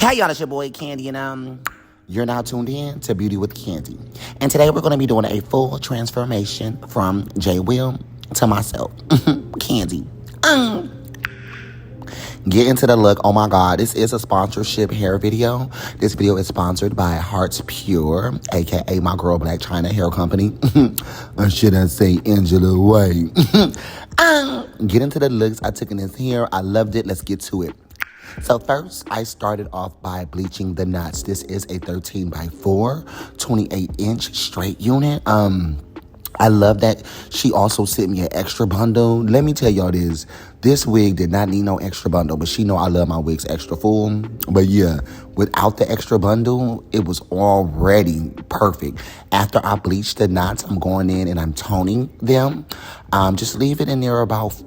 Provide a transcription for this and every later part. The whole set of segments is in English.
Hey y'all, it's your boy Candy, and you're now tuned in to Beauty with Candy. And today we're going to be doing a full transformation from J. Will to myself, Candy. Get into the look. Oh my God, this is a sponsorship hair video. This video is sponsored by Hearts Pure, aka my girl Black China Hair Company. Or should I say Angela White? Get into the looks I took in this hair. I loved it. Let's get to it. So first, I started off by bleaching the knots. This is a 13x4, 28-inch straight unit. I love that she also sent me an extra bundle. Let me tell y'all this wig did not need no extra bundle, but she know I love my wigs extra full. But yeah, without the extra bundle, it was already perfect. After I bleached the knots, I'm going in and I'm toning them. Just leave it in there about,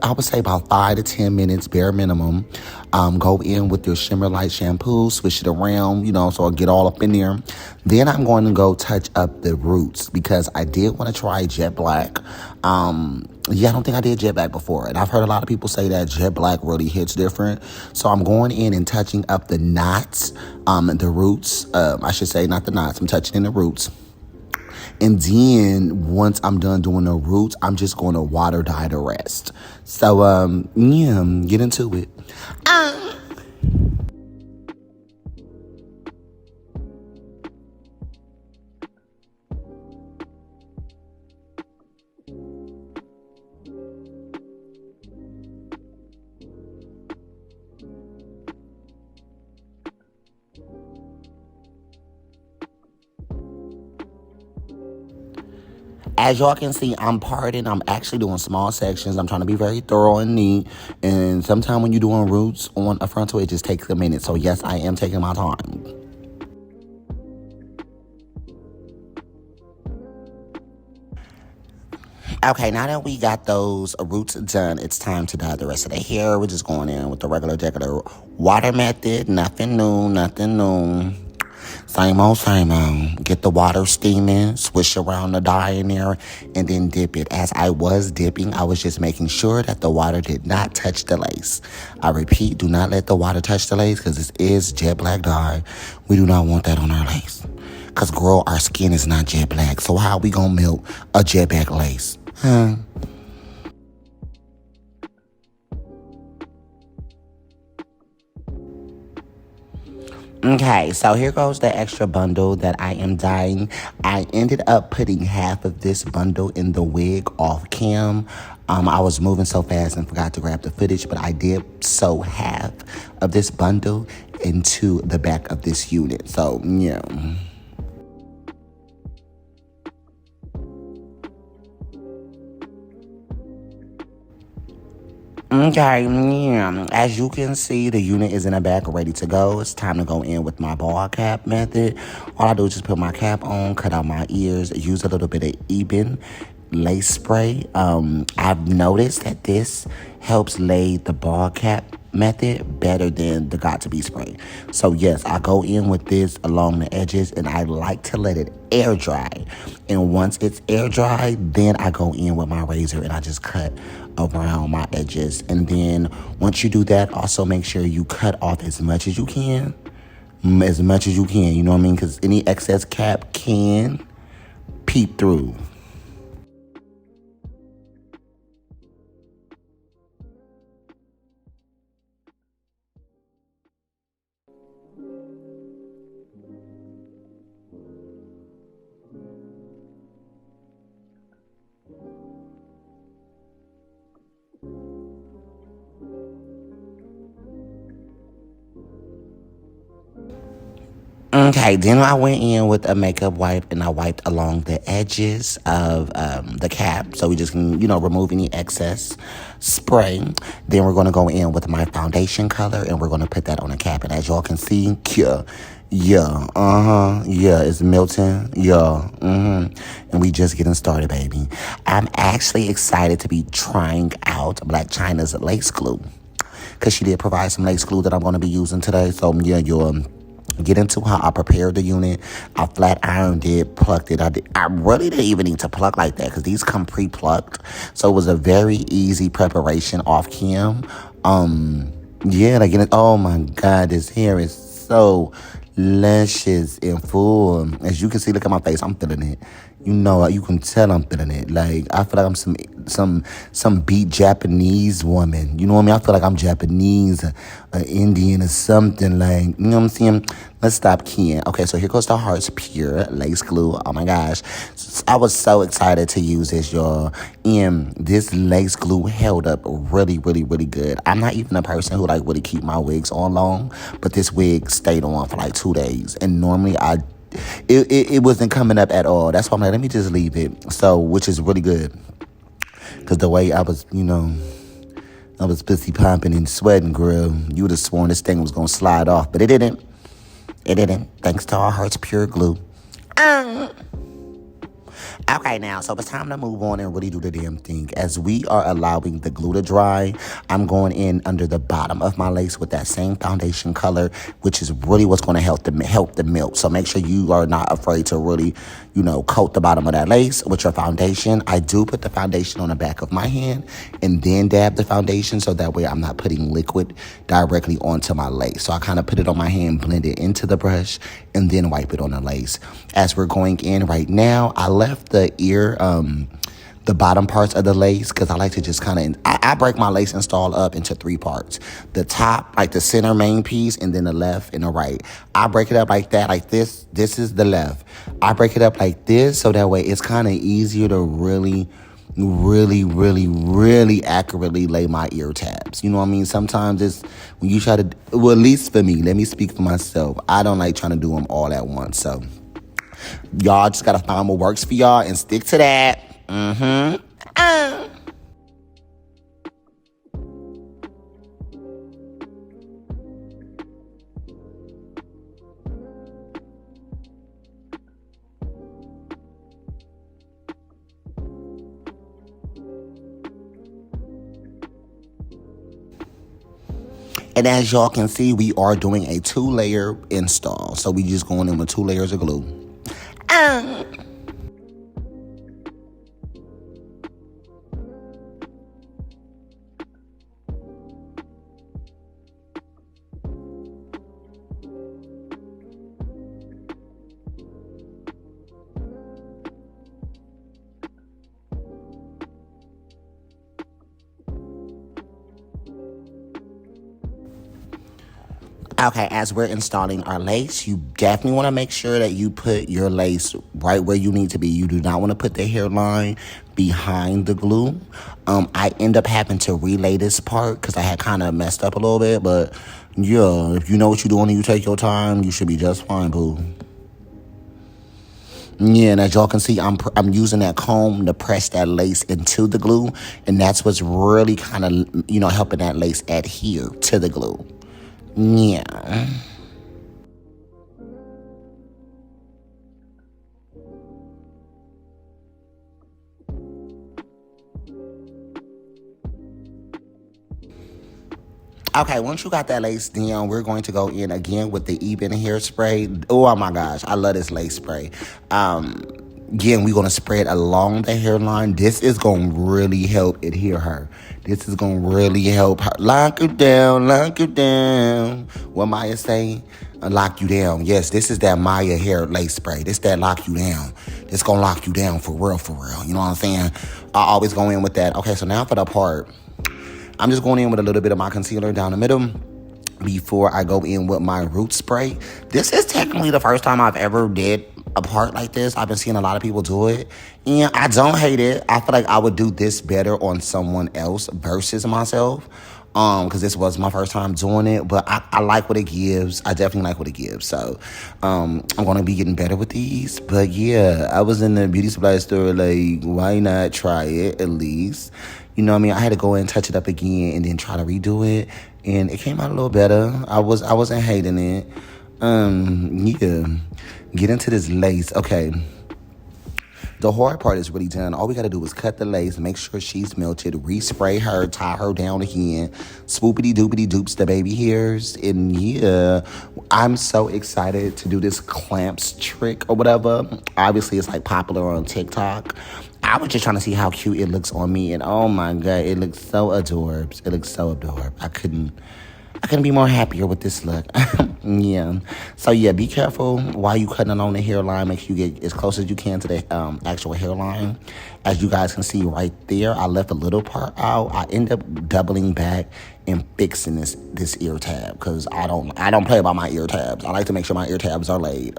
I would say about 5 to 10 minutes, bare minimum. Go in with your Shimmer Light shampoo, swish it around, so I'll get all up in there. Then I'm going to go touch up the roots because I did want to try jet black. I don't think I did jet black before. And I've heard a lot of people say that jet black really hits different. So I'm going in and touching up the knots, the roots. I should say not the knots. I'm touching in the roots. And then once I'm done doing the roots, I'm just going to water dye the rest. So, get into it. As y'all can see, I'm parting. I'm actually doing small sections. I'm trying to be very thorough and neat. And sometimes when you're doing roots on a frontal, it just takes a minute. So yes, I am taking my time. Okay, now that we got those roots done, it's time to dye the rest of the hair. We're just going in with the regular water method. Nothing new, nothing new. Same old, same old. Get the water steaming, swish around the dye in there, and then dip it. As I was dipping, I was just making sure that the water did not touch the lace. I repeat, do not let the water touch the lace because this is jet black dye. We do not want that on our lace. Because, girl, our skin is not jet black. So how are we going to melt a jet black lace? Okay, so here goes the extra bundle that I am dyeing. I ended up putting half of this bundle in the wig off cam. I was moving so fast and forgot to grab the footage, but I did sew half of this bundle into the back of this unit. So, yeah. Okay, yeah. As you can see, the unit is in the back, ready to go. It's time to go in with my ball cap method. All I do is just put my cap on, cut out my ears, use a little bit of Eben lace spray. I've noticed that this helps lay the ball cap method better than the Got2b spray. So yes, I go in with this along the edges and I like to let it air dry. And once it's air dry, then I go in with my razor and I just cut around my edges. And then once you do that, also make sure you cut off as much as you can. As much as you can, you know what I mean? Because any excess cap can peep through. Okay, then I went in with a makeup wipe and I wiped along the edges of the cap so we just can, remove any excess spray. Then we're going to go in with my foundation color and we're going to put that on the cap. And as y'all can see, yeah, it's melting, and we just getting started, baby. I'm actually excited to be trying out Black China's lace glue because she did provide some lace glue that I'm going to be using today. So, yeah, you'll get into how I prepared the unit. I flat ironed it, plucked it. I really didn't even need to pluck like that because these come pre-plucked. So it was a very easy preparation off cam. Yeah, like, oh my God, this hair is so luscious and full. As you can see, look at my face. I'm feeling it. You know, you can tell I'm feeling it. Like, I feel like I'm some beat Japanese woman. You know what I mean? I feel like I'm Japanese, Indian or something. Like, you know what I'm saying? Let's stop keying. Okay, so here goes the Hearts Pure Lace Glue. Oh my gosh. I was so excited to use this, y'all. And this lace glue held up really, really, really good. I'm not even a person who like really keep my wigs on long, but this wig stayed on for like 2 days. And normally it wasn't coming up at all. That's why I'm like, let me just leave it. So, which is really good. Because the way I was, I was busy pumping and sweating, girl. You would have sworn this thing was going to slide off. But it didn't. It didn't. Thanks to our Hearts Pure Glue. Okay, now, so it's time to move on and really do the damn thing. As we are allowing the glue to dry, I'm going in under the bottom of my lace with that same foundation color, which is really what's going to help the melt. So make sure you are not afraid to really, coat the bottom of that lace with your foundation. I do put the foundation on the back of my hand and then dab the foundation so that way I'm not putting liquid directly onto my lace. So I kind of put it on my hand, blend it into the brush, and then wipe it on the lace. As we're going in right now, I left the ear, the bottom parts of the lace, because I like to just kind of, I break my lace install up into 3 parts. The top, like the center main piece, and then the left and the right. I break it up like that, like this. This is the left. I break it up like this, so that way it's kind of easier to really, really, really, really accurately lay my ear tabs. You know what I mean? Sometimes it's, when you try to, well, at least for me, let me speak for myself. I don't like trying to do them all at once, so y'all just gotta find what works for y'all and stick to that. And as y'all can see, we are doing a 2-layer install. So we just going in with 2 layers of glue. Okay, as we're installing our lace, you definitely want to make sure that you put your lace right where you need to be. You do not want to put the hairline behind the glue. I end up having to relay this part because I had kind of messed up a little bit. But yeah, if you know what you're doing and you take your time, you should be just fine, boo. Yeah, and as y'all can see, I'm using that comb to press that lace into the glue. And that's what's really kind of, helping that lace adhere to the glue. Yeah. Okay, once you got that lace down, we're going to go in again with the Even hairspray. Oh my gosh, I love this lace spray. Again, we're going to spread along the hairline. This is going to really help adhere her. This is going to really help her. Lock you down, lock you down. What Maya say? Lock you down. Yes, this is that Maya hair lace spray. This that lock you down. This going to lock you down for real, for real. You know what I'm saying? I always go in with that. Okay, so now for the part. I'm just going in with a little bit of my concealer down the middle before I go in with my root spray. This is technically the first time I've ever did a part like this. I've been seeing a lot of people do it, and I don't hate it. I feel like I would do this better on someone else versus myself, because this was my first time doing it, but I like what it gives. I definitely like what it gives, so I'm going to be getting better with these. But yeah, I was in the beauty supply store like, why not try it at least? You know what I mean? I had to go and touch it up again and then try to redo it, and it came out a little better. I wasn't hating it. Yeah. Get into this lace. Okay. The hard part is really done. All we got to do is cut the lace, make sure she's melted, respray her, tie her down again, swoopity doopity doops the baby hairs. And yeah, I'm so excited to do this clamps trick or whatever. Obviously, it's like popular on TikTok. I was just trying to see how cute it looks on me. And oh my God, it looks so adorable. It looks so adorable. I couldn't be more happier with this look. Yeah. So yeah, be careful while you cutting along the hairline. Make sure you get as close as you can to the actual hairline. As you guys can see right there, I left a little part out. I end up doubling back and fixing this ear tab because I don't play about my ear tabs. I like to make sure my ear tabs are laid.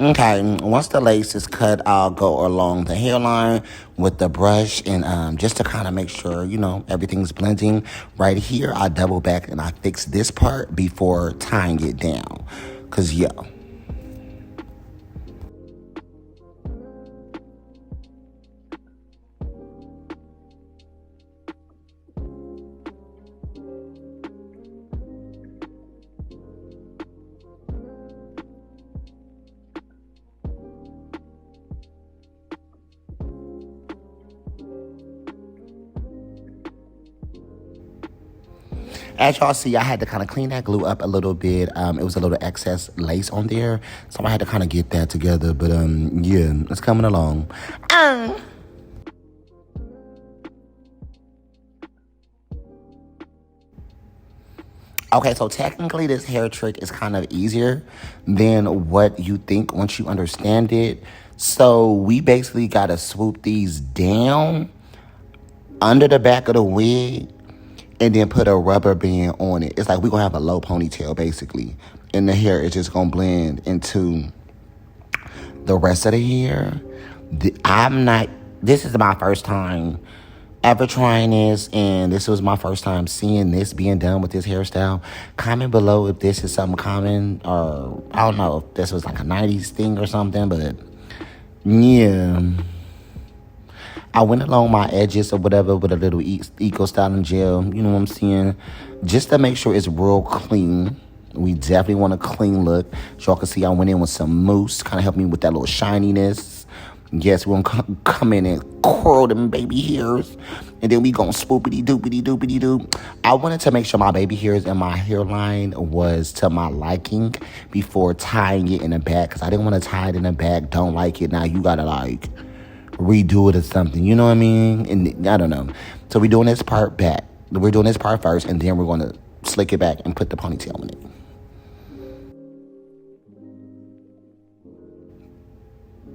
Okay, once the lace is cut, I'll go along the hairline with the brush and just to kind of make sure, everything's blending. Right here, I double back and I fix this part before tying it down. Because, yeah. As y'all see, I had to kind of clean that glue up a little bit. It was a little excess lace on there, so I had to kind of get that together. But yeah, it's coming along. Okay, so technically this hair trick is kind of easier than what you think once you understand it. So we basically gotta swoop these down under the back of the wig and then put a rubber band on it. It's like we're gonna have a low ponytail basically. And the hair is just gonna blend into the rest of the hair. This is my first time ever trying this, and this was my first time seeing this being done with this hairstyle. Comment below if this is something common, or I don't know if this was like a 90s thing or something, but yeah. I went along my edges or whatever with a little eco styling gel, you know what I'm saying? Just to make sure it's real clean. We definitely want a clean look. So y'all can see I went in with some mousse, kind of help me with that little shininess. Yes, we're going to come in and curl them baby hairs. And then we going to spoopity doopity doopity doop. I wanted to make sure my baby hairs and my hairline was to my liking before tying it in the back. Because I didn't want to tie it in the back. Don't like it. Now you got to redo it or something. You know what I mean? And I don't know. So we're doing this part back. We're doing this part first. And then we're going to slick it back and put the ponytail in it.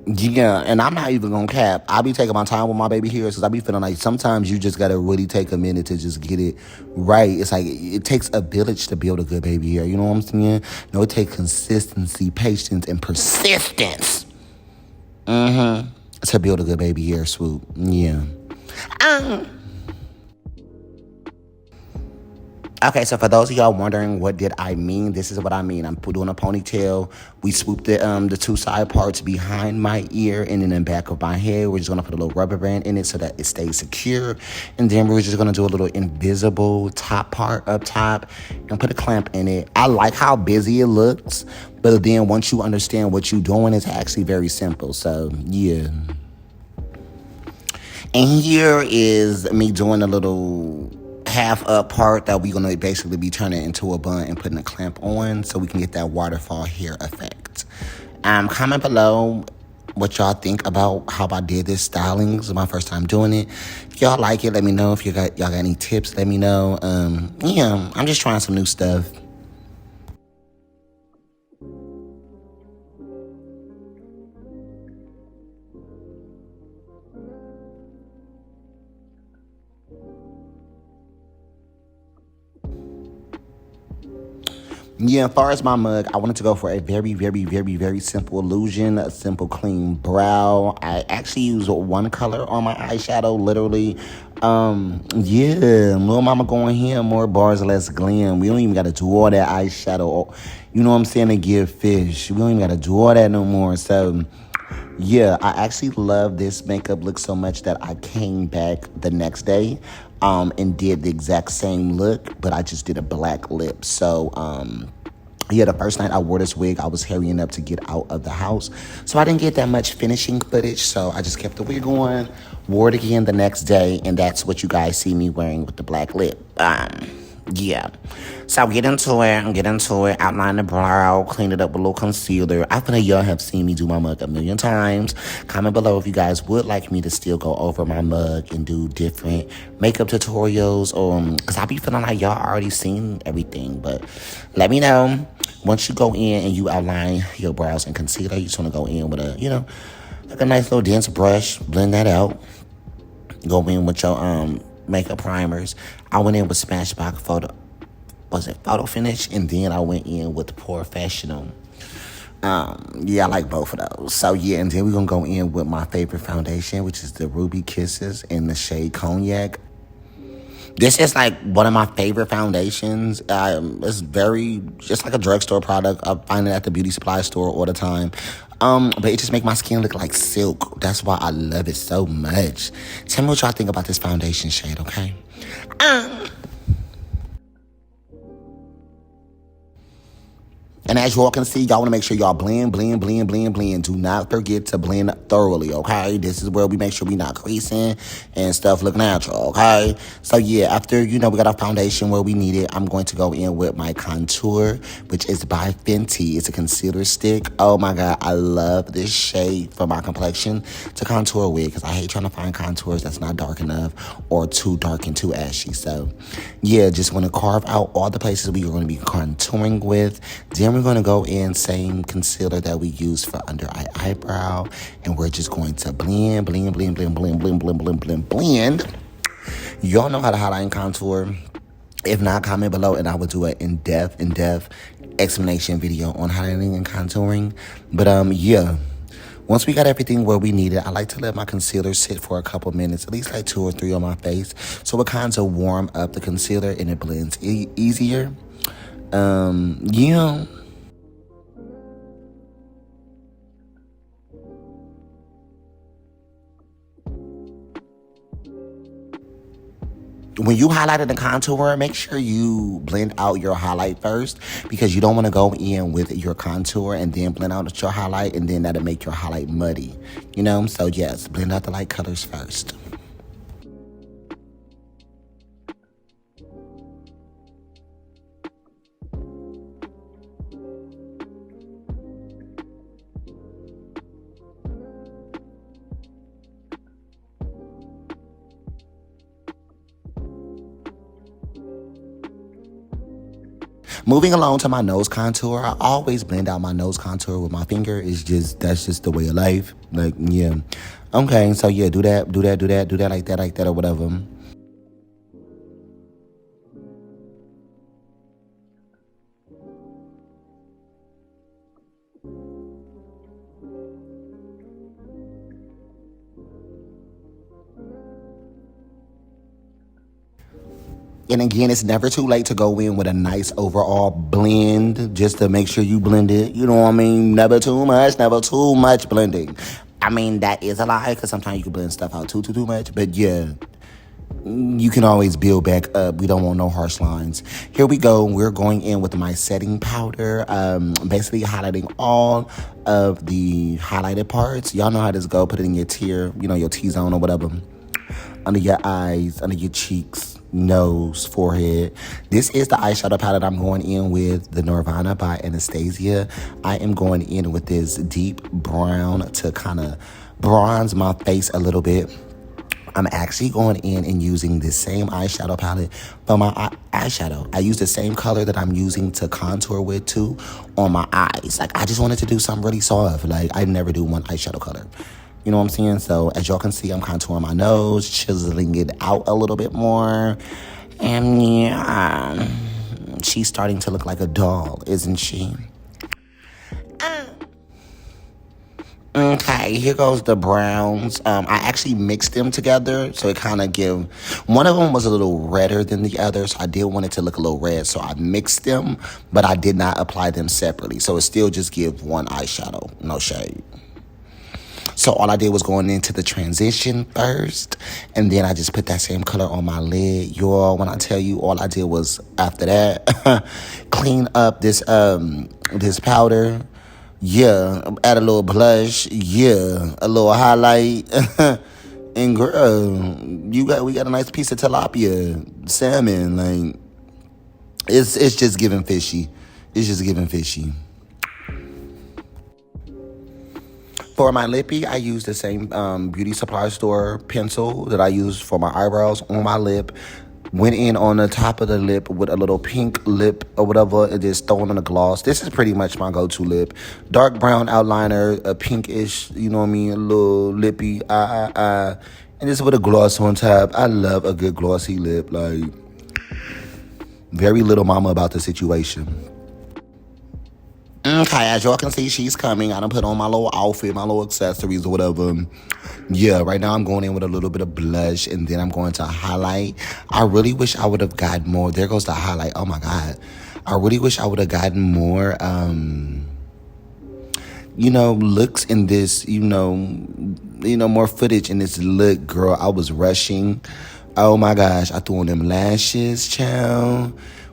Yeah, and I'm not even gonna cap. I be taking my time with my baby hairs because I be feeling like sometimes you just gotta really take a minute to just get it right. It's like it takes a village to build a good baby hair. You know what I'm saying? No, it takes consistency, patience, and persistence. To build a good baby hair swoop. Yeah. Okay, so for those of y'all wondering what did I mean, this is what I mean. I'm doing a ponytail. We swooped the two side parts behind my ear and then in the back of my head. We're just gonna put a little rubber band in it so that it stays secure. And then we're just gonna do a little invisible top part up top and put a clamp in it. I like how busy it looks, but then once you understand what you're doing, it's actually very simple. So yeah. And here is me doing a little half up part that we're going to basically be turning into a bun and putting a clamp on so we can get that waterfall hair effect. Comment below what y'all think about how I did this styling. This is my first time doing it. If y'all like it, let me know. If y'all got any tips, let me know. Yeah, I'm just trying some new stuff. Yeah, as far as my mug, I wanted to go for a very, very, very, very simple illusion, a simple clean brow. I actually use one color on my eyeshadow, literally. Yeah, little mama going here, more bars, less glam. We don't even got to do all that eyeshadow, you know what I'm saying, to give fish. We don't even got to do all that no more. So Yeah, I actually love this makeup look so much that I came back the next day and did the exact same look, but I just did a black lip. So, yeah, the first night I wore this wig, I was hurrying up to get out of the house. So I didn't get that much finishing footage. So I just kept the wig on, wore it again the next day, and that's what you guys see me wearing with the black lip. Yeah. So get into it, outline the brow, clean it up with a little concealer. I feel like y'all have seen me do my mug a million times. Comment below if you guys would like me to still go over my mug and do different makeup tutorials, or because I be feeling like y'all already seen everything. But let me know. Once you go in and you outline your brows and concealer, you just want to go in with a, like a nice little dense brush, blend that out. Go in with your makeup primers. I went in with Smashbox Photo Finish, and then I went in with Professional. Yeah, I like both of those. So yeah, and then we're gonna go in with my favorite foundation, which is the Ruby Kisses in the shade Cognac. This is like one of my favorite foundations. It's very, just like a drugstore product. I find it at the beauty supply store all the time. But it just make my skin look like silk. That's why I love it so much. Tell me what y'all think about this foundation shade, okay? And as y'all can see, y'all want to make sure y'all blend, blend, blend, blend, blend. Do not forget to blend thoroughly, okay? This is where we make sure we not creasing and stuff look natural, okay? So yeah, after, we got our foundation where we need it, I'm going to go in with my contour, which is by Fenty. It's a concealer stick. Oh my God, I love this shade for my complexion to contour with, because I hate trying to find contours that's not dark enough or too dark and too ashy. So yeah, just want to carve out all the places we are going to be contouring with. Then we're going to go in same concealer that we use for under eye eyebrow, and we're just going to blend, blend, blend, blend, blend, blend, blend, blend, blend, blend. Y'all know how to highlight and contour. If not, comment below and I will do an in-depth explanation video on highlighting and contouring. But yeah. Once we got everything where we need it, I like to let my concealer sit for a couple minutes, at least like 2 or 3 on my face, so it kind of warm up the concealer and it blends easier. Yeah. When you highlighted the contour, make sure you blend out your highlight first, because you don't want to go in with your contour and then blend out your highlight, and then that'll make your highlight muddy, So yes, blend out the light colors first. Moving along to my nose contour, I always blend out my nose contour with my finger. That's just the way of life. Like, yeah. Okay, so yeah, do that like that, or whatever. And again, it's never too late to go in with a nice overall blend, just to make sure you blend it. You know what I mean? Never too much blending. I mean, that is a lie, because sometimes you can blend stuff out too much. But yeah, you can always build back up. We don't want no harsh lines. Here we go. We're going in with my setting powder, basically highlighting all of the highlighted parts. Y'all know how this go. Put it in your tier, your T-zone or whatever, under your eyes, under your cheeks, nose, forehead. This is the eyeshadow palette I'm going in with, the Nirvana by Anastasia. I am going in with this deep brown to kind of bronze my face a little bit. I'm actually going in and using the same eyeshadow palette for my eyeshadow. I use the same color that I'm using to contour with too on my eyes. Like, I just wanted to do something really soft. Like, I never do one eyeshadow color. You know what I'm saying? So as y'all can see, I'm contouring my nose, chiseling it out a little bit more. And yeah, she's starting to look like a doll, isn't she? Okay, here goes the browns. I actually mixed them together, so it kind of give... One of them was a little redder than the other, so I did want it to look a little red, so I mixed them, but I did not apply them separately. So it still just give one eyeshadow, no shade. So all I did was going into the transition first, and then I just put that same color on my lid. Y'all, when I tell you, all I did was after that clean up this powder. Yeah, add a little blush. Yeah, a little highlight. And girl, we got a nice piece of tilapia salmon. Like it's just giving fishy. It's just giving fishy. For my lippy, I use the same beauty supply store pencil that I use for my eyebrows on my lip. Went in on the top of the lip with a little pink lip or whatever and just throwing on a gloss. This is pretty much my go-to lip. Dark brown outliner, a pinkish, you know what I mean, a little lippy, and just with a gloss on top. I love a good glossy lip. Like, very little mama about the situation. Okay, as y'all can see, she's coming. I done put on my little outfit, my little accessories or whatever. Yeah, right now I'm going in with a little bit of blush, and then I'm going to highlight. I really wish I would have gotten more. There goes the highlight. Oh, my God. I really wish I would have gotten more, looks in this, more footage in this look, girl. I was rushing. Oh, my gosh. I threw on them lashes, child.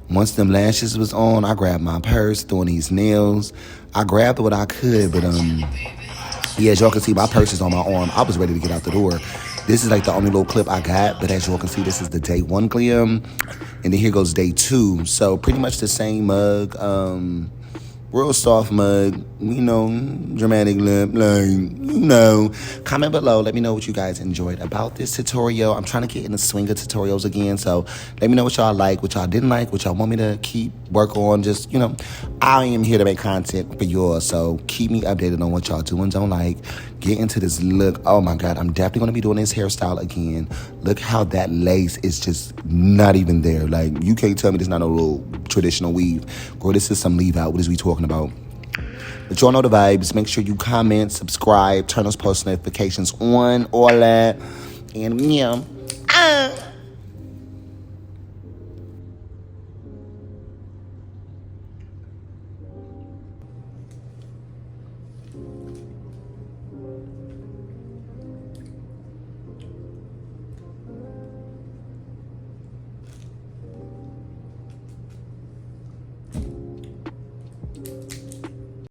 Once them lashes was on, I grabbed my purse, throwing these nails. I grabbed what I could, but yeah, as y'all can see, my purse is on my arm. I was ready to get out the door. This is like the only little clip I got, but as y'all can see, this is the day 1 glam, and then here goes day 2. So pretty much the same mug, real soft mug, dramatic lip, Comment below, let me know what you guys enjoyed about this tutorial. I'm trying to get in the swing of tutorials again, so let me know what y'all like, what y'all didn't like, what y'all want me to keep work on. Just, I am here to make content for yours, so keep me updated on what y'all do and don't like. Get into this look. Oh my God, I'm definitely gonna be doing this hairstyle again. Look how that lace is just not even there. Like, you can't tell me there's not a little traditional weave. Girl, this is some leave out. What is we talking about? But y'all know the vibes. Make sure you comment, subscribe, turn those post notifications on, all that. And yeah.